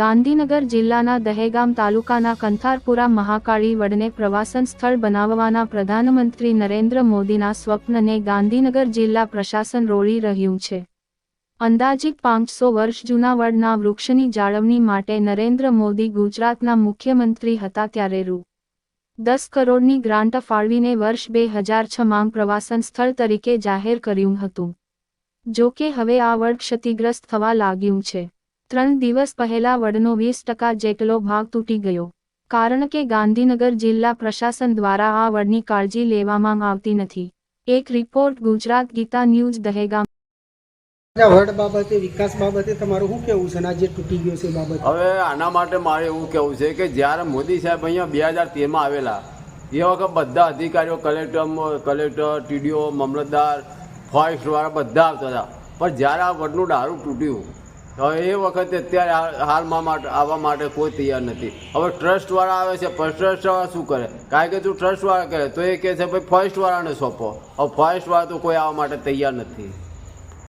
ગાંધીનગર જિલ્લાના દહેગામ તાલુકાના કંથારપુરા મહાકાળી વડને પ્રવાસન સ્થળ બનાવવાના પ્રધાનમંત્રી નરેન્દ્ર મોદીના સ્વપ્નને ગાંધીનગર જિલ્લા પ્રશાસન રોળી રહ્યું છે। અંદાજિત 500 વર્ષ જૂના વડના વૃક્ષની જાળવણી માટે નરેન્દ્ર મોદી ગુજરાતના મુખ્યમંત્રી હતા ત્યારે રૂ. 10 કરોડની ગ્રાન્ટ ફાળવીને વર્ષ 2006માં પ્રવાસન સ્થળ તરીકે જાહેર કર્યું હતું। જો કે હવે આ વડ ક્ષતિગ્રસ્ત થવા લાગ્યું છે। 3 દિવસ પહેલા વડનો 20% જેટલો ભાગ તૂટી ગયો, કારણ કે ગાંધીનગર જિલ્લા પ્રશાસન દ્વારા આ વડની કાળજી લેવામાં આવતી નથી। એક રિપોર્ટ ગુજરાત ગીતા ન્યૂઝ દહેગામ। વડ બાબતે વિકાસ બાબતે તમારું શું કહેવું છે અને જે તૂટી ગયો છે બાબતે? હવે આના માટે મારે એવું કહેવું છે કે જ્યારે મોદી સાહેબ અહીંયા 2013માં આવેલા એ વખત બધા અધિકારીઓ કલેક્ટર ટીડીઓ મામલતદાર ફોરેસ્ટવાળા બધા આવતા હતા, પણ જ્યારે આ વડનું ડાળું તૂટ્યું હવે એ વખતે અત્યારે હાલમાં આવવા માટે કોઈ તૈયાર નથી। હવે ટ્રસ્ટવાળા આવે છે, પણ ટ્રસ્ટવાળા શું કરે? કારણ કે તું ટ્રસ્ટવાળા કરે તો એ કહે છે ભાઈ ફોરેસ્ટવાળાને સોંપો। હવે ફોરેસ્ટવાળા તો કોઈ આવવા માટે તૈયાર નથી।